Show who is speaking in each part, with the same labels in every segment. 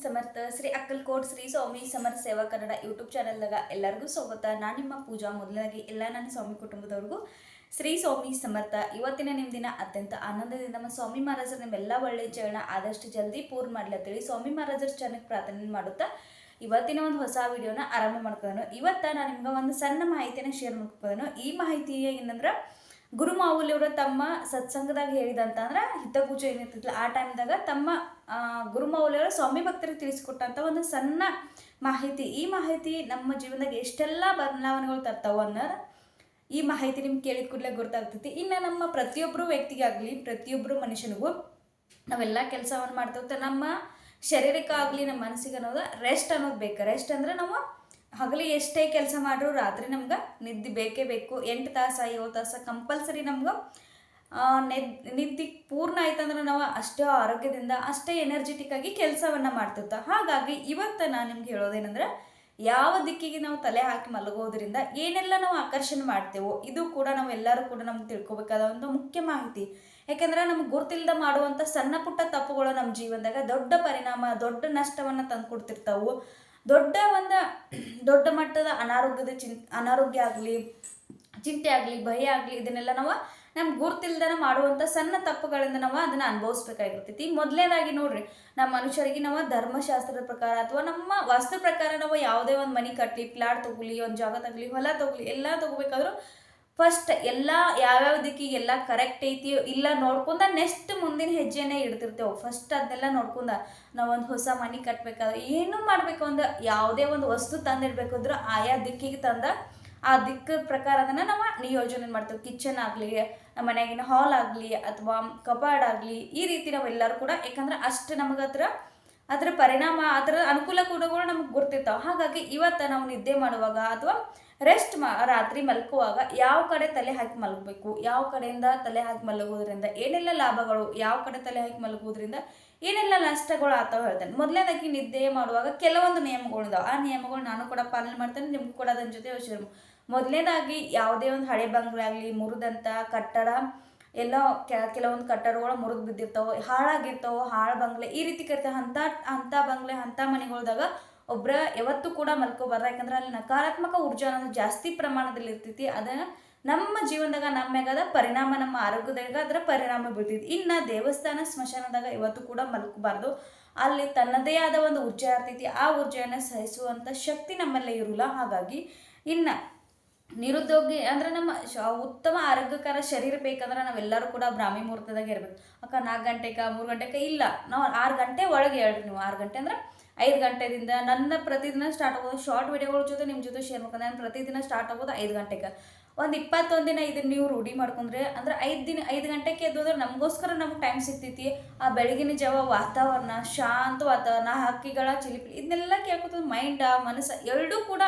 Speaker 1: ಸಮರ್ಥ ಶ್ರೀ ಅಕ್ಕಲ್ಕೋಟ್ ಶ್ರೀ ಸ್ವಾಮಿ ಸಮರ್ಥ ಸೇವಾ ಕನ್ನಡ ಯೂಟ್ಯೂಬ್ ಚಾನಲ್ದಾಗ ಎಲ್ಲರಿಗೂ ಸ್ವಾಗತ. ನಾನು ನಿಮ್ಮ ಪೂಜಾ. ಮೊದಲಾಗಿ ಎಲ್ಲ ನನ್ನ ಸ್ವಾಮಿ ಕುಟುಂಬದವ್ರಿಗೂ ಶ್ರೀ ಸ್ವಾಮಿ ಸಮರ್ಥ. ಇವತ್ತಿನ ನಿಮ್ಮ ದಿನ ಅತ್ಯಂತ ಆನಂದದಿಂದ ನಮ್ಮ ಸ್ವಾಮಿ ಮಹಾರಾಜರು ನಿಮ್ಮೆಲ್ಲ ಒಳ್ಳೆಯ ಜೀವನ ಆದಷ್ಟು ಜಲ್ದಿ ಪೂರ್ಣ ಮಾಡ್ಲತ್ತೇಳಿ ಸ್ವಾಮಿ ಮಹಾರಾಜರ ಚೆನ್ನಾಗಿ ಪ್ರಾರ್ಥನೆ ಮಾಡುತ್ತಾ ಇವತ್ತಿನ ಒಂದು ಹೊಸ ವಿಡಿಯೋನ ಆರಂಭ ಮಾಡ್ಕೋದನು. ಇವತ್ತು ನಾನು ನಿಮ್ಗೆ ಒಂದು ಸಣ್ಣ ಮಾಹಿತಿನ ಶೇರ್ ಮಾಡ್ಕೋದನು. ಈ ಮಾಹಿತಿ ಏನಂದ್ರೆ ಗುರುಮಾವುಲಿಯವರು ತಮ್ಮ ಸತ್ಸಂಗದಾಗ ಹೇಳಿದಂತ ಅಂದ್ರೆ ಹಿತಪೂಜೆ ಏನಿರ್ತೈತಿಲ್ಲ ಆ ಟೈಮ್ದಾಗ ತಮ್ಮ ಗುರುಮಾವುಲಿಯವರು ಸ್ವಾಮಿ ಭಕ್ತರಿಗೆ ತಿಳಿಸ್ಕೊಟ್ಟಂತ ಒಂದು ಸಣ್ಣ ಮಾಹಿತಿ. ಈ ಮಾಹಿತಿ ನಮ್ಮ ಜೀವನದಾಗ ಎಷ್ಟೆಲ್ಲ ಬದಲಾವಣೆಗಳು ತರ್ತಾವ ಅನ್ನೋದು ಈ ಮಾಹಿತಿ ನಿಮ್ಗೆ ಕೇಳಿದ ಕೂಡಲೇ ಗೊತ್ತಾಗ್ತೈತಿ. ಇನ್ನು ನಮ್ಮ ಪ್ರತಿಯೊಬ್ಬರು ವ್ಯಕ್ತಿಗಾಗಲಿ ಪ್ರತಿಯೊಬ್ಬರು ಮನುಷ್ಯನಿಗೂ ನಾವೆಲ್ಲ ಕೆಲಸವನ್ನು ಮಾಡ್ತೇವೆ. ನಮ್ಮ ಶರೀರಕ್ಕಾಗಲಿ ನಮ್ಮ ಮನಸ್ಸಿಗೆ ಅನ್ನೋದು ರೆಸ್ಟ್ ಅನ್ನೋದು ಬೇಕು. ರೆಸ್ಟ್ ಅಂದ್ರೆ ನಾವು ಹಗಲಿ ಎಷ್ಟೇ ಕೆಲಸ ಮಾಡ್ರು ರಾತ್ರಿ ನಮ್ಗೆ ನಿದ್ದೆ ಬೇಕೇ ಬೇಕು. 8 ತಾಸು 7 ತಾಸು ಕಂಪಲ್ಸರಿ ನಮ್ಗೆ ನಿದ್ದೆ ಪೂರ್ಣ ಆಯ್ತಂದ್ರೆ ನಾವು ಅಷ್ಟೇ ಆರೋಗ್ಯದಿಂದ ಅಷ್ಟೇ ಎನರ್ಜೆಟಿಕ್ ಆಗಿ ಕೆಲಸವನ್ನು ಮಾಡ್ತಿರ್ತ. ಹಾಗಾಗಿ ಇವತ್ತು ನಾನು ನಿಮ್ಗೆ ಹೇಳೋದೇನೆಂದ್ರೆ ಯಾವ ದಿಕ್ಕಿಗೆ ನಾವು ತಲೆ ಹಾಕಿ ಮಲಗೋದ್ರಿಂದ ಏನೆಲ್ಲ ನಾವು ಆಕರ್ಷಣೆ ಮಾಡ್ತೇವೋ ಇದು ಕೂಡ ನಾವೆಲ್ಲರೂ ಕೂಡ ನಮ್ಗೆ ತಿಳ್ಕೊಬೇಕಾದ ಒಂದು ಮುಖ್ಯ ಮಾಹಿತಿ. ಯಾಕೆಂದ್ರೆ ನಮ್ಗೆ ಗುರ್ತಿಲ್ದ ಮಾಡುವಂಥ ಸಣ್ಣ ಪುಟ್ಟ ತಪ್ಪುಗಳು ನಮ್ಮ ಜೀವನದಾಗ ದೊಡ್ಡ ಪರಿಣಾಮ ದೊಡ್ಡ ನಷ್ಟವನ್ನು ತಂದು ಕೊಡ್ತಿರ್ತಾವು. ದೊಡ್ಡ ಮಟ್ಟದ ಅನಾರೋಗ್ಯ ಆಗಲಿ ಚಿಂತೆ ಆಗಲಿ ಭಯ ಆಗಲಿ ಇದನ್ನೆಲ್ಲ ನಾವು ನಮ್ಗೆ ಗುರ್ತಿಲ್ದನ ಮಾಡುವಂಥ ಸಣ್ಣ ತಪ್ಪುಗಳಿಂದ ನಾವು ಅದನ್ನು ಅನುಭವಿಸ್ಬೇಕಾಗಿರ್ತೈತಿ. ಮೊದಲನೇದಾಗಿ ನೋಡ್ರಿ, ನಮ್ಮ ಮನುಷ್ಯರಿಗೆ ನಾವು ಧರ್ಮಶಾಸ್ತ್ರದ ಪ್ರಕಾರ ಅಥವಾ ನಮ್ಮ ವಾಸ್ತು ಪ್ರಕಾರ ನಾವು ಯಾವುದೇ ಒಂದು ಮನೆ ಕಟ್ಟಲಿ, ಪ್ಲಾಟ್ ತಗೊಳ್ಳಿ, ಒಂದು ಜಾಗ ತಗೊಳ್ಳಿ, ಹೊಲ ತಗೊಳ್ಳಿ, ಎಲ್ಲ ತಗೋಬೇಕಾದ್ರೂ ಫಸ್ಟ್ ಎಲ್ಲ ಯಾವ್ಯಾವ ದಿಕ್ಕಿಗೆ ಎಲ್ಲ ಕರೆಕ್ಟ್ ಐತಿ ಇಲ್ಲ ನೋಡ್ಕೊಂಡ ನೆಕ್ಸ್ಟ್ ಮುಂದಿನ ಹೆಜ್ಜೆನೇ ಇಡ್ತಿರ್ತೇವೆ. ಫಸ್ಟ್ ಅದನ್ನೆಲ್ಲ ನೋಡ್ಕೊಂಡ ನಾವೊಂದು ಹೊಸ ಮನೆ ಕಟ್ಟಬೇಕಾದ್ರೆ ಏನು ಮಾಡಬೇಕು ಅಂದ್ರೆ ಯಾವುದೇ ಒಂದು ವಸ್ತು ತಂದಿಡ್ಬೇಕಂದ್ರೆ ಆಯಾ ದಿಕ್ಕಿಗೆ ತಂದ ಆ ದಿಕ್ಕ ಪ್ರಕಾರ ಅದನ್ನು ನಾವು ನಿಯೋಜನೆ ಮಾಡ್ತೇವೆ. ಕಿಚನ್ ಆಗಲಿ, ನಮ್ಮ ಮನೆಯಾಗಿನ ಹಾಲ್ ಆಗಲಿ ಅಥವಾ ಕಪಾಡ್ ಆಗಲಿ, ಈ ರೀತಿ ನಾವೆಲ್ಲರೂ ಕೂಡ ಯಾಕಂದ್ರೆ ಅಷ್ಟು ನಮಗೆ ಅದರ ಪರಿಣಾಮ ಅದರ ಅನುಕೂಲ ಕೂಡ ನಮಗೆ ಗೊತ್ತಿರ್ತಾವೆ. ಹಾಗಾಗಿ ಇವತ್ತು ನಾವು ನಿದ್ದೆ ಮಾಡುವಾಗ ಅಥವಾ ರಾತ್ರಿ ಮಲ್ಕುವಾಗ ಯಾವ ಕಡೆ ತಲೆ ಹಾಕಿ ಮಲಗಬೇಕು, ಯಾವ ಕಡೆಯಿಂದ ತಲೆ ಹಾಕಿ ಮಲಗೋದ್ರಿಂದ ಏನೆಲ್ಲ ಲಾಭಗಳು, ಯಾವ ಕಡೆ ತಲೆ ಹಾಕಿ ಮಲಗೋದ್ರಿಂದ ಏನೆಲ್ಲ ನಷ್ಟಗಳು ಆಗ್ತಾವೆ ಹೇಳ್ತೇನೆ. ಮೊದಲನೇದಾಗಿ ನಿದ್ದೆ ಮಾಡುವಾಗ ಕೆಲವೊಂದು ನಿಯಮಗಳಿದಾವೆ. ಆ ನಿಯಮಗಳು ನಾನು ಕೂಡ ಪಾಲನೆ ಮಾಡ್ತೇನೆ, ನಿಮ್ಗೂ ಕೂಡ ಅದರ ಜೊತೆ ಯೋಚನೆ. ಮೊದಲನೇದಾಗಿ ಯಾವುದೇ ಒಂದು ಹಳೆ ಬಂಗ್ಲೆ ಆಗಲಿ, ಮುರಿದಂಥ ಕಟ್ಟಡ ಎಲ್ಲ ಕೆಲವೊಂದು ಕಟ್ಟಡಗಳು ಮುರಿದು ಬಿದ್ದಿರ್ತಾವೆ, ಹಾಳಾಗಿರ್ತಾವೆ, ಹಾಳು ಬಂಗ್ಲೆ ಈ ರೀತಿ ಕರಿತಾವೆ. ಅಂಥ ಬಂಗ್ಲೆ ಅಂಥ ಮನೆಗಳ್ದಾಗ ಒಬ್ಬರ ಯಾವತ್ತೂ ಕೂಡ ಮಲ್ಕೋಬಾರ್ದು. ಯಾಕಂದ್ರೆ ಅಲ್ಲಿ ನಕಾರಾತ್ಮಕ ಊರ್ಜಾ ಅನ್ನೋದು ಜಾಸ್ತಿ ಪ್ರಮಾಣದಲ್ಲಿ ಇರ್ತೈತಿ. ಅದನ್ನು ನಮ್ಮ ಜೀವನದಾಗ ನಮ್ಮೆಗದ ಪರಿಣಾಮ ನಮ್ಮ ಆರೋಗ್ಯದಾಗ ಅದರ ಪರಿಣಾಮ ಬೀಳ್ತೈತಿ. ಇನ್ನು ದೇವಸ್ಥಾನ ಸ್ಮಶಾನದಾಗ ಇವತ್ತು ಕೂಡ ಮಲ್ಕೋಬಾರ್ದು. ಅಲ್ಲಿ ತನ್ನದೇ ಆದ ಒಂದು ಊರ್ಜಾ ಇರ್ತೈತಿ. ಆ ಊರ್ಜೆಯನ್ನು ಸಹಿಸುವಂಥ ಶಕ್ತಿ ನಮ್ಮಲ್ಲೇ ಇರೋಲ್ಲ. ಹಾಗಾಗಿ ಇನ್ನು ನಿರುದ್ಯೋಗಿ ಅಂದ್ರೆ ನಮ್ಮ ಉತ್ತಮ ಆರೋಗ್ಯಕರ ಶರೀರ ಬೇಕಂದ್ರೆ ನಾವೆಲ್ಲರೂ ಕೂಡ ಬ್ರಾಹ್ಮಿ ಮುಹೂರ್ತದಾಗ ಇರ್ಬೇಕು. 4 ಗಂಟೆಗೆ 3 ಗಂಟೆಗೆ ಇಲ್ಲ, ನಾವು 6 ಗಂಟೆ ಒಳಗೆ ಹೇಳ್ರಿ. ನೀವು 6 ಗಂಟೆ ಅಂದ್ರೆ 5 ಗಂಟೆದಿಂದ ನನ್ನ ಪ್ರತಿದಿನ ಸ್ಟಾರ್ಟ್ ಆಗೋದು ಶಾರ್ಟ್ ವಿಡಿಯೋಗಳ ಜೊತೆ ನಿಮ್ಮ ಜೊತೆ ಶೇರ್ ಮಾಡ್ಕೊಂಡು ನಾನು ಪ್ರತಿದಿನ ಸ್ಟಾರ್ಟ್ ಆಗೋದು 5 ಗಂಟೆಗೆ. ಒಂದು 21 ದಿನ ಇದನ್ನು ನೀವು ರೂಢಿ ಮಾಡ್ಕೊಂಡ್ರೆ ಅಂದ್ರೆ 5 ಗಂಟೆಗೆ ಎದ್ದು ಅಂದ್ರೆ ನಮಗೋಸ್ಕರ ನಮ್ಗೆ ಟೈಮ್ ಸಿಗ್ತೈತಿ. ಆ ಬೆಳಗಿನ ಜಾವ ವಾತಾವರಣ, ಶಾಂತ ವಾತಾವರಣ, ಹಕ್ಕಿಗಳ ಚಿಲಿಪಿಲಿ ಇದನ್ನೆಲ್ಲ ಕೇಳ್ಕೊತ ಮೈಂಡ್ ಮನಸ್ಸು ಎರಡೂ ಕೂಡ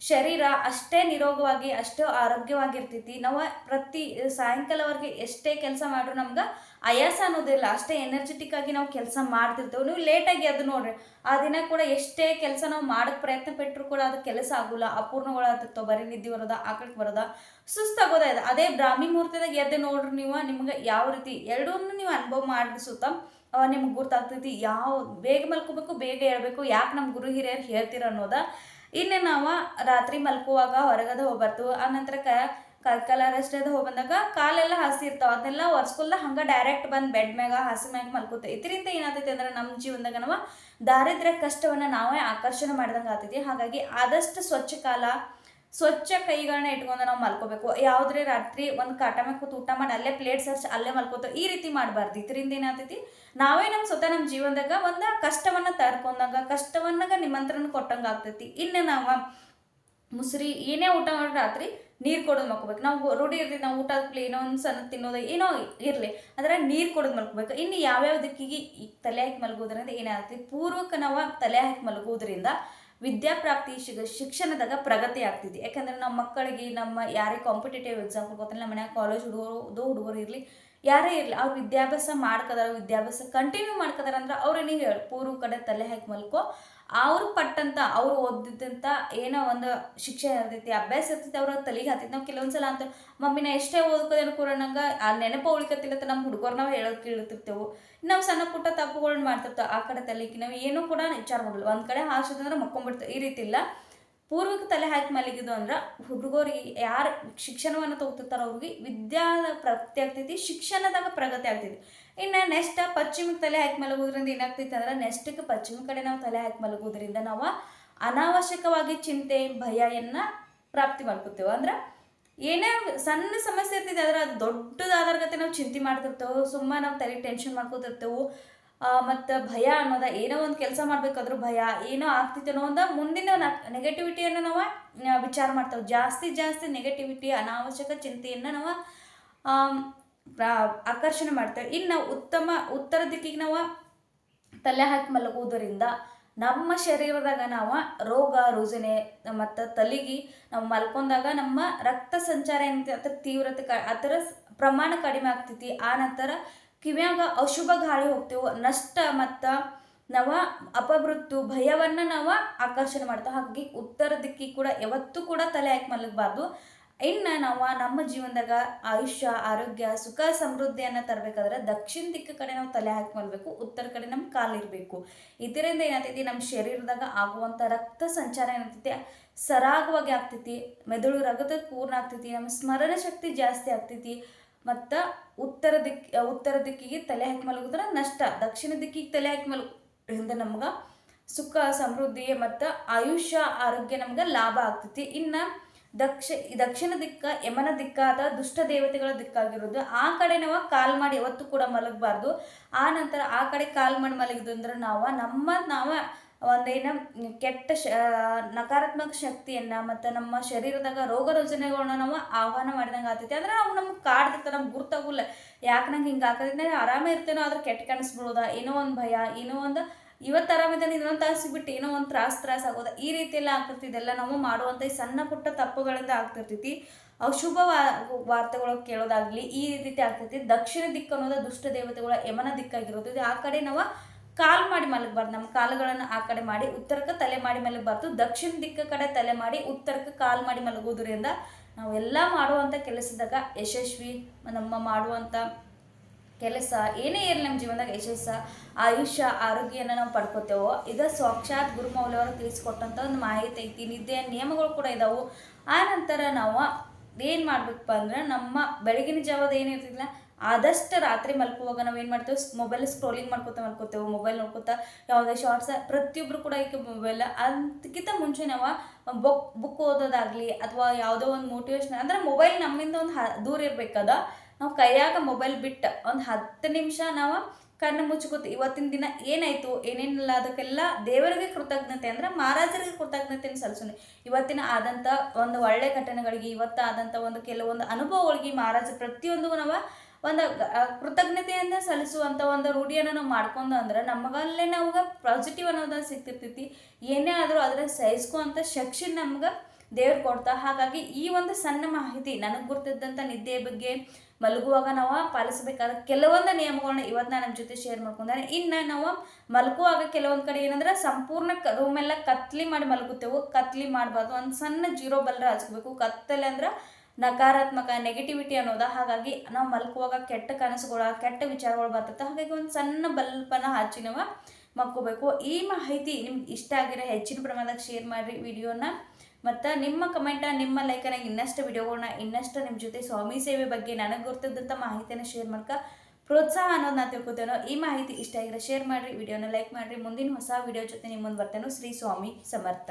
Speaker 1: ಶರೀರ ಅಷ್ಟೇ ನಿರೋಗವಾಗಿ ಅಷ್ಟೇ ಆರೋಗ್ಯವಾಗಿರ್ತೈತಿ. ನಾವು ಪ್ರತಿ ಸಾಯಂಕಾಲವರೆಗೆ ಎಷ್ಟೇ ಕೆಲಸ ಮಾಡ್ರು ನಮ್ಗೆ ಆಯಾಸ ಅನ್ನೋದಿಲ್ಲ, ಅಷ್ಟೇ ಎನರ್ಜೆಟಿಕ್ ಆಗಿ ನಾವು ಕೆಲಸ ಮಾಡ್ತಿರ್ತೇವೆ. ನೀವು ಲೇಟಾಗಿ ಅದು ನೋಡ್ರಿ, ಆ ದಿನ ಕೂಡ ಎಷ್ಟೇ ಕೆಲಸ ನಾವು ಮಾಡೋಕ್ಕೆ ಪ್ರಯತ್ನ ಪಟ್ಟರು ಕೂಡ ಅದು ಕೆಲಸ ಆಗೋಲ್ಲ, ಅಪೂರ್ಣಗಳಾಗ್ತಿರ್ತಾವೆ. ಬರೀ ನಿದ್ದೆ ಬರೋದ, ಆಕಳಕ್ಕೆ ಬರೋದ, ಸುಸ್ತಾಗೋದ ಇದೆ. ಅದೇ ಬ್ರಾಹ್ಮಿ ಮುಹೂರ್ತದಾಗ ಎದ್ದು ನೋಡ್ರಿ ನೀವು, ನಿಮ್ಗೆ ಯಾವ ರೀತಿ ಎರಡನ್ನೂ ನೀವು ಅನುಭವ ಮಾಡಿಸುತ್ತಾ ನಿಮ್ಗೆ ಗೊತ್ತಾಗ್ತೈತಿ ಯಾವ ಬೇಗ ಮಲ್ಕೋಬೇಕು, ಬೇಗ ಹೇಳ್ಬೇಕು, ಯಾಕೆ ನಮ್ಮ ಗುರು ಹಿರಿಯರು ಹೇಳ್ತೀರ ಅನ್ನೋದ. ಇನ್ನು ನಾವು ರಾತ್ರಿ ಮಲ್ಕೋವಾಗ ಹೊರಗದ ಹೋಗ್ಬಾರ್ದು. ಆನಂತರ ಕೈಕಾಲ ರೆಸ್ಟ್ ಹೋಗಿ ಬಂದಾಗ ಕಾಲೆಲ್ಲ ಹಸಿ ಇರ್ತಾವೆ, ಅದನ್ನೆಲ್ಲ ಒರೆಸ್ಕೊಲ್ಲ ಹಂಗೆ ಡೈರೆಕ್ಟ್ ಬಂದು ಬೆಡ್ ಮ್ಯಾಗ ಹಸಿ ಮ್ಯಾಗ ಮಲ್ಕೋತೇವೆ. ಇದರಿಂದ ಏನಾಗ್ತೈತಿ ಅಂದ್ರೆ ನಮ್ಮ ಜೀವನದಾಗ ನಾವು ದಾರಿದ್ರ್ಯ ಕಷ್ಟವನ್ನು ನಾವೇ ಆಕರ್ಷಣೆ ಮಾಡ್ದಂಗೆ ಆಗ್ತೈತಿ. ಹಾಗಾಗಿ ಆದಷ್ಟು ಸ್ವಚ್ಛ ಕೈಗಳನ್ನ ಇಟ್ಕೊಂಡು ನಾವು ಮಲ್ಕೋಬೇಕು. ಯಾವುದ್ರೆ ರಾತ್ರಿ ಒಂದು ಕಾಟ ಮ್ಯಾಗ ಕೂತು ಊಟ ಮಾಡಿ ಅಲ್ಲೇ ಪ್ಲೇಟ್ ಸರ್ಚ್ ಅಲ್ಲೇ ಮಲ್ಕೋತೇವೆ, ಈ ರೀತಿ ಮಾಡಬಾರ್ದು. ಇದರಿಂದ ಏನಾಗ್ತೈತಿ ನಾವೇ ನಮ್ಮ ಜೀವನದಾಗ ಒಂದು ಕಷ್ಟವನ್ನು ತರ್ಕೊಂಡಾಗ ಕಷ್ಟವನ್ನಾಗ ನಿಮಂತ್ರಣ ಕೊಟ್ಟಂಗೆ ಆಗ್ತೈತಿ. ಇನ್ನು ನಾವು ಮುಸ್ರಿ ಏನೇ ಊಟ ಮಾಡಿ ರಾತ್ರಿ ನೀರು ಕೊಡೋದು ಮಲ್ಕೋಬೇಕು. ನಾವು ರೂಢಿ ಇರ್ತೀವಿ, ನಾವು ಊಟ ಆದ್ಮೇಲೆ ಏನೋ ಒಂದು ಸಣ್ಣ ತಿನ್ನೋದು ಏನೋ ಇರಲಿ ಆದರೆ ನೀರು ಕೊಡೋದು ಮಲ್ಕೋಬೇಕು. ಇನ್ನು ಯಾವ್ಯಾವ ದಿಕ್ಕಿಗೆ ತಲೆ ಹಾಕಿ ಮಲಗೋದ್ರಿಂದ ಏನಾಗ್ತೈತಿ, ಪೂರ್ವಕ್ಕೆ ನಾವು ತಲೆ ಹಾಕಿ ಮಲಗೋದ್ರಿಂದ ವಿದ್ಯಾಪ್ರಾಪ್ತಿ ಶಿಕ್ಷಣದಾಗ ಪ್ರಗತಿ ಆಗ್ತೈತಿ. ಯಾಕಂದ್ರೆ ನಮ್ಮ ಮಕ್ಕಳಿಗೆ ನಮ್ಮ ಯಾರೇ ಕಾಂಪಿಟೇಟಿವ್ ಎಕ್ಸಾಂಪಲ್ ಗೊತ್ತಿಲ್ಲ, ನಮ್ಮ ಮನ್ಯಾಗ ಕಾಲೇಜ್ ಹುಡುಗರು ಇರಲಿ ಯಾರೇ ಇರಲಿ ಅವ್ರು ವಿದ್ಯಾಭ್ಯಾಸ ಮಾಡ್ಕದಾರ, ವಿದ್ಯಾಭ್ಯಾಸ ಕಂಟಿನ್ಯೂ ಮಾಡ್ಕದಾರ ಅಂದ್ರೆ ಅವ್ರೇನಿಗೆ ಹೇಳಿ ಪೂರ್ವ ಕಡೆ ತಲೆ ಹಾಕಿ ಮಲ್ಕೋ, ಅವ್ರು ಪಟ್ಟಂತ ಅವ್ರು ಓದಿದಂಥ ಏನೋ ಒಂದು ಶಿಕ್ಷೆ ಇರ್ತೈತಿ, ಅಭ್ಯಾಸ ಇರ್ತೈತಿ, ಅವ್ರ ತಲೆಗೆ ಹತ್ತೈತಿ. ನಾವು ಕೆಲವೊಂದ್ಸಲ ಅಂತ ಮಮ್ಮಿನ ಎಷ್ಟೇ ಓದ್ಕೋದೇನು ಕೂರಂಗ ಆ ನೆನಪು ಉಳಿಕತ್ತಿಲ್ಲತ್ತ ನಮ್ಮ ಹುಡುಗರು ನಾವು ಹೇಳೋದು ಕೇಳಿರ್ತಿರ್ತೇವೆ. ನಾವು ಸಣ್ಣ ಪುಟ್ಟ ತಪ್ಪುಗಳನ್ನ ಮಾಡ್ತಿರ್ತೇವೆ, ಆ ಕಡೆ ತಲೆಗೆ ನಾವು ಏನೂ ಕೂಡ ವಿಚಾರ ಮಾಡಲ್ಲ, ಒಂದು ಕಡೆ ಹಾಸಿದಂದ್ರೆ ಮಕ್ಕೊಂಡ್ಬಿಡ್ತೇವೆ. ಈ ರೀತಿ ಇಲ್ಲ, ಪೂರ್ವಕ್ಕೆ ತಲೆ ಹಾಕಿ ಮಲಗಿದ್ದು ಅಂದ್ರೆ ಹುಡುಗರಿಗೆ ಯಾರು ಶಿಕ್ಷಣವನ್ನು ತಗೋತಿರ್ತಾರೋ ಅವ್ರಿಗೆ ವಿದ್ಯಾದ ಪ್ರಾಪ್ತಿ ಆಗ್ತೈತಿ, ಶಿಕ್ಷಣದಾಗ ಪ್ರಗತಿ ಆಗ್ತೈತಿ. ಇನ್ನು ನೆಕ್ಸ್ಟ್ ಪಶ್ಚಿಮಕ್ಕೆ ತಲೆ ಹಾಕಿ ಮಲಗೋದ್ರಿಂದ ಏನಾಗ್ತೈತಿ ಅಂದ್ರೆ ನೆಕ್ಸ್ಟ್ಗೆ ಪಶ್ಚಿಮ ಕಡೆ ನಾವು ತಲೆ ಹಾಕಿ ಮಲಗೋದ್ರಿಂದ ನಾವು ಅನಾವಶ್ಯಕವಾಗಿ ಚಿಂತೆ ಭಯವನ್ನು ಪ್ರಾಪ್ತಿ ಮಾಡ್ಕೊತೇವೆ. ಅಂದ್ರೆ ಏನೇ ಸಣ್ಣ ಸಮಸ್ಯೆ ಇರ್ತೈತಿ ಆದ್ರೆ ಅದು ದೊಡ್ಡದಾದರ್ಗತೆ ನಾವು ಚಿಂತೆ ಮಾಡ್ತಿರ್ತೇವೆ, ಸುಮ್ಮನೆ ನಾವು ತಲೆ ಟೆನ್ಷನ್ ಮಾಡ್ಕೊತಿರ್ತೇವೆ. ಮತ್ತು ಭಯ ಅನ್ನೋದ ಏನೋ ಒಂದು ಕೆಲಸ ಮಾಡಬೇಕಾದ್ರೂ ಭಯ, ಏನೋ ಆಗ್ತೈತೆ ಅನ್ನೋ ಒಂದು ಮುಂದಿನ ನೆಗೆಟಿವಿಟಿಯನ್ನು ನಾವು ವಿಚಾರ ಮಾಡ್ತೇವೆ. ಜಾಸ್ತಿ ನೆಗೆಟಿವಿಟಿ ಅನಾವಶ್ಯಕ ಚಿಂತೆಯನ್ನು ನಾವು ಆಕರ್ಷಣೆ ಮಾಡ್ತೇವೆ. ಇನ್ನು ಉತ್ತರ ದಿಕ್ಕಿಗೆ ನಾವು ತಲೆ ಹಾಕಿ ಮಲಗುವುದರಿಂದ ನಮ್ಮ ಶರೀರದಾಗ ನಾವು ರೋಗ ರುಜಿನ ಮತ್ತು ತಲೆಗೆ ನಾವು ಮಲ್ಕೊಂಡಾಗ ನಮ್ಮ ರಕ್ತ ಸಂಚಾರ ಏನೈತಿ ಅದರ ತೀವ್ರತೆ ಅದರ ಪ್ರಮಾಣ ಕಡಿಮೆ ಆಗ್ತೈತಿ. ಆ ನಂತರ ಕಿವ್ಯಾಗ ಅಶುಭ ಗಾಳಿ ಹೋಗ್ತೇವೆ, ನಷ್ಟ ಮತ್ತು ನಾವು ಅಪಮೃತ್ಯು ಭಯವನ್ನು ನಾವು ಆಕರ್ಷಣೆ ಮಾಡ್ತೇವೆ. ಹಾಗಾಗಿ ಉತ್ತರ ದಿಕ್ಕಿಗೆ ಕೂಡ ಯಾವತ್ತೂ ಕೂಡ ತಲೆ ಹಾಕಿ ಮಲಗಬಾರ್ದು. ಇನ್ನು ನಾವು ನಮ್ಮ ಜೀವನದಾಗ ಆಯುಷ್ಯ ಆರೋಗ್ಯ ಸುಖ ಸಮೃದ್ಧಿಯನ್ನು ತರಬೇಕಾದ್ರೆ ದಕ್ಷಿಣ ದಿಕ್ಕ ಕಡೆ ನಾವು ತಲೆ ಹಾಕಿ ಮಲ್ಬೇಕು, ಉತ್ತರ ಕಡೆ ನಮ್ಮ ಕಾಲಿರಬೇಕು. ಇದರಿಂದ ಏನಾಗ್ತೈತಿ, ನಮ್ಮ ಶರೀರದಾಗ ಆಗುವಂಥ ರಕ್ತ ಸಂಚಾರ ಏನಾಗ್ತೈತಿ ಸರಾಗವಾಗಿ ಆಗ್ತೈತಿ, ಮೆದುಳು ರಗತ ಪೂರ್ಣ ಆಗ್ತೈತಿ, ನಮ್ಮ ಸ್ಮರಣ ಶಕ್ತಿ ಜಾಸ್ತಿ ಆಗ್ತೈತಿ. ಮತ್ತು ಉತ್ತರ ದಿಕ್ಕಿಗೆ ತಲೆ ಹಾಕಿ ಮಲಗಿದ್ರೆ ನಷ್ಟ, ದಕ್ಷಿಣ ದಿಕ್ಕಿಗೆ ತಲೆ ಹಾಕಿ ಮಲಗೋದ್ರಿಂದ ನಮ್ಗೆ ಸುಖ ಸಮೃದ್ಧಿ ಮತ್ತು ಆಯುಷ್ಯ ಆರೋಗ್ಯ ನಮ್ಗೆ ಲಾಭ ಆಗ್ತೈತಿ. ಇನ್ನು ದಕ್ಷಿಣ ದಿಕ್ಕ ಯಮನ ದಿಕ್ಕಾದ ದುಷ್ಟ ದೇವತೆಗಳ ದಿಕ್ಕಾಗಿರೋದು, ಆ ಕಡೆ ನಾವು ಕಾಲ್ ಮಾಡಿ ಯಾವತ್ತೂ ಕೂಡ ಮಲಗಬಾರ್ದು. ಆ ನಂತರ ಆ ಕಡೆ ಕಾಲ್ ಮಾಡಿ ಮಲಗಿದ್ದು ಅಂದ್ರೆ ನಾವು ಒಂದೇನ ಕೆಟ್ಟ ನಕಾರಾತ್ಮಕ ಶಕ್ತಿಯನ್ನು ಮತ್ತು ನಮ್ಮ ಶರೀರದಾಗ ರೋಗ ರುಜಿನಗಳನ್ನ ನಾವು ಆಹ್ವಾನ ಮಾಡಿದಂಗೆ ಆಗ್ತೈತಿ. ಅಂದ್ರೆ ನಾವು ನಮ್ಗೆ ಕಾಡ್ತಿರ್ತಾರೆ, ನಮ್ಗೆ ಗುರ್ತಾಗೋಲ್ಲ ಯಾಕೆ ನಂಗೆ ಹಿಂಗೆ ಆಗ್ತೈತಿ, ಆರಾಮೇ ಇರ್ತೇನೋ ಆದ್ರೆ ಕೆಟ್ಟ ಕಾಣಿಸ್ಬಿಡೋದ, ಏನೋ ಒಂದು ಭಯ, ಏನೋ ಒಂದು ಇವತ್ತು ಆರಾಮಿದ್ದಾನೆ ಇನ್ನೊಂದು ತಾಸು ಬಿಟ್ಟು ಏನೋ ಒಂದು ತ್ರಾಸ ಆಗೋದ, ಈ ರೀತಿ ಎಲ್ಲ ಆಗ್ತಿರ್ತಿ. ಇದೆಲ್ಲ ನಾವು ಮಾಡುವಂಥ ಈ ಸಣ್ಣ ಪುಟ್ಟ ತಪ್ಪುಗಳಿಂದ ಆಗ್ತಿರ್ತೈತಿ. ಅಶುಭ ವಾರ್ತೆಗಳು ಕೇಳೋದಾಗ್ಲಿ ಈ ರೀತಿ ಆಗ್ತೈತಿ. ದಕ್ಷಿಣ ದಿಕ್ಕು ಅನ್ನೋದು ದುಷ್ಟ ದೇವತೆಗಳ ಯಮನ ದಿಕ್ಕಾಗಿರೋದು, ಆ ಕಡೆ ನಾವು ಕಾಲ್ ಮಾಡಿ ಮಲಗಬಾರ್ದು, ನಮ್ಮ ಕಾಲುಗಳನ್ನು ಆ ಕಡೆ ಮಾಡಿ ಉತ್ತರಕ್ಕೆ ತಲೆ ಮಾಡಿ ಮಲಗಬಾರ್ದು. ದಕ್ಷಿಣ ದಿಕ್ಕ ಕಡೆ ತಲೆ ಮಾಡಿ ಉತ್ತರಕ್ಕೆ ಕಾಲ್ ಮಾಡಿ ಮಲಗೋದ್ರಿಂದ ನಾವೆಲ್ಲ ಮಾಡುವಂಥ ಕೆಲಸದಾಗ ಯಶಸ್ವಿ, ನಮ್ಮ ಮಾಡುವಂಥ ಕೆಲಸ ಏನೇ ಇರಲಿ ನಮ್ಮ ಜೀವನದಾಗ ಯಶಸ್ಸ ಆಯುಷ್ಯ ಆರೋಗ್ಯನ ನಾವು ಪಡ್ಕೋತೇವೋ. ಇದು ಸಾಕ್ಷಾತ್ ಗುರುಮೌಲ್ಯವರು ತಿಳಿಸ್ಕೊಟ್ಟಂಥ ಒಂದು ಮಾಹಿತಿ ಐತಿ, ನಿದ್ದೆಯ ನಿಯಮಗಳು ಕೂಡ ಇದಾವೆ. ಆ ನಂತರ ನಾವು ಏನು ಮಾಡಬೇಕಪ್ಪ ಅಂದ್ರೆ ನಮ್ಮ ಬೆಳಗಿನ ಜಾವದ ಏನಿರ್ತಿಲ್ಲ ಆದಷ್ಟು ರಾತ್ರಿ ಮಲ್ಕೋವಾಗ ನಾವು ಏನು ಮಾಡ್ತೇವೆ, ಮೊಬೈಲ್ ಸ್ಕ್ರೋಲಿಂಗ್ ಮಲ್ಕೋತೇವೆ, ಮೊಬೈಲ್ ನೋಡ್ಕೋತಾ ಯಾವುದೇ ಶಾರ್ಟ್ಸ್ ಪ್ರತಿಯೊಬ್ಬರು ಕೂಡ ಈಗ ಮೊಬೈಲ್. ಅದಕ್ಕಿಂತ ಮುಂಚೆ ನಾವು ಬುಕ್ ಓದೋದಾಗಲಿ ಅಥವಾ ಯಾವುದೋ ಒಂದು ಮೋಟಿವೇಶನ್ ಅಂದರೆ ಮೊಬೈಲ್ ನಮ್ಮಿಂದ ಒಂದು ದೂರ ಇರಬೇಕದ. ನಾವು ಕೈಯಾಗ ಮೊಬೈಲ್ ಬಿಟ್ಟು ಒಂದು 10 ನಿಮಿಷ ನಾವು ಕಣ್ಣು ಮುಚ್ಕೋತೀವಿ. ಇವತ್ತಿನ ದಿನ ಏನಾಯಿತು ಏನೇನಿಲ್ಲ ಅದಕ್ಕೆಲ್ಲ ದೇವರಿಗೆ ಕೃತಜ್ಞತೆ ಅಂದರೆ ಮಹಾರಾಜರಿಗೆ ಕೃತಜ್ಞತೆಯನ್ನು ಸಲ್ಲಿಸೋಣ. ಇವತ್ತಿನ ಆದಂಥ ಒಂದು ಒಳ್ಳೆ ಘಟನೆಗಳಿಗೆ, ಇವತ್ತಾದಂಥ ಒಂದು ಕೆಲವೊಂದು ಅನುಭವಗಳಿಗೆ ಮಹಾರಾಜ ಪ್ರತಿಯೊಂದಿಗೂ ನಾವು ಒಂದು ಕೃತಜ್ಞತೆಯನ್ನು ಸಲ್ಲಿಸುವಂಥ ಒಂದು ರೂಢಿಯನ್ನು ನಾವು ಮಾಡ್ಕೊಂಡು ಅಂದ್ರೆ ನಮಗಲ್ಲೇ ನಮ್ಗೆ ಪಾಸಿಟಿವ್ ಅನ್ನೋದನ್ನು ಸಿಗ್ತಿರ್ತೈತಿ. ಏನೇ ಆದರೂ ಅದನ್ನು ಸಹಿಸ್ಕುವಂಥ ಶಕ್ತಿ ನಮ್ಗೆ ದೇವ್ರು ಕೊಡ್ತಾ. ಹಾಗಾಗಿ ಈ ಒಂದು ಸಣ್ಣ ಮಾಹಿತಿ ನನಗೆ ಗುರ್ತಿದ್ದಂಥ ನಿದ್ದೆಯ ಬಗ್ಗೆ ಮಲಗುವಾಗ ನಾವು ಪಾಲಿಸಬೇಕಾದ ಕೆಲವೊಂದು ನಿಯಮಗಳನ್ನ ಇವತ್ತು ನಾನು ನಮ್ಮ ಜೊತೆ ಶೇರ್ ಮಾಡ್ಕೊಂಡೆ. ಇನ್ನು ನಾವು ಮಲಗುವಾಗ ಕೆಲವೊಂದು ಕಡೆ ಏನಂದ್ರೆ ಸಂಪೂರ್ಣ ರೂಮೆಲ್ಲ ಕತ್ಲಿ ಮಾಡಿ ಮಲಗುತ್ತೇವೆ, ಕತ್ಲಿ ಮಾಡಬಾರ್ದು. ಒಂದು ಸಣ್ಣ 0 ಬಲ್ಬ್ ಹಚ್ಕೋಬೇಕು. ಕತ್ತಲೆ ಅಂದ್ರೆ ನಕಾರಾತ್ಮಕ ನೆಗೆಟಿವಿಟಿ ಅನ್ನೋದ. ಹಾಗಾಗಿ ನಾವು ಮಲ್ಕುವಾಗ ಕೆಟ್ಟ ಕನಸುಗಳು ಕೆಟ್ಟ ವಿಚಾರಗಳು ಬರ್ತೈತೆ. ಹಾಗಾಗಿ ಒಂದು ಸಣ್ಣ ಬಲ್ಪನ್ನು ಹಚ್ಚಿ ನಾವು ಮಲ್ಕೋಬೇಕು. ಈ ಮಾಹಿತಿ ನಿಮ್ಗೆ ಇಷ್ಟ ಆಗಿರೋ ಹೆಚ್ಚಿನ ಪ್ರಮಾಣದಾಗ ಶೇರ್ ಮಾಡಿರಿ ವಿಡಿಯೋನ. ಮತ್ತು ನಿಮ್ಮ ಕಮೆಂಟ ನಿಮ್ಮ ಲೈಕನ್ನ ಇನ್ನಷ್ಟು ವಿಡಿಯೋಗಳನ್ನ ಇನ್ನಷ್ಟು ನಿಮ್ಮ ಜೊತೆ ಸ್ವಾಮಿ ಸೇವೆ ಬಗ್ಗೆ ನನಗೆ ಗೊತ್ತಿದ್ದಂಥ ಮಾಹಿತಿಯನ್ನು ಶೇರ್ ಮಾಡ್ಕ ಪ್ರೋತ್ಸಾಹ ಅನ್ನೋದು ನಾನು ತಿಳ್ಕೊತೇನೋ. ಈ ಮಾಹಿತಿ ಇಷ್ಟ ಆಗಿರೋ ಶೇರ್ ಮಾಡಿರಿ, ವಿಡಿಯೋನ ಲೈಕ್ ಮಾಡಿರಿ. ಮುಂದಿನ ಹೊಸ ವಿಡಿಯೋ ಜೊತೆ ನಿಮ್ಮ ಮುಂದೆ ಬರ್ತೇನೋ. ಶ್ರೀ ಸ್ವಾಮಿ ಸಮರ್ಥ.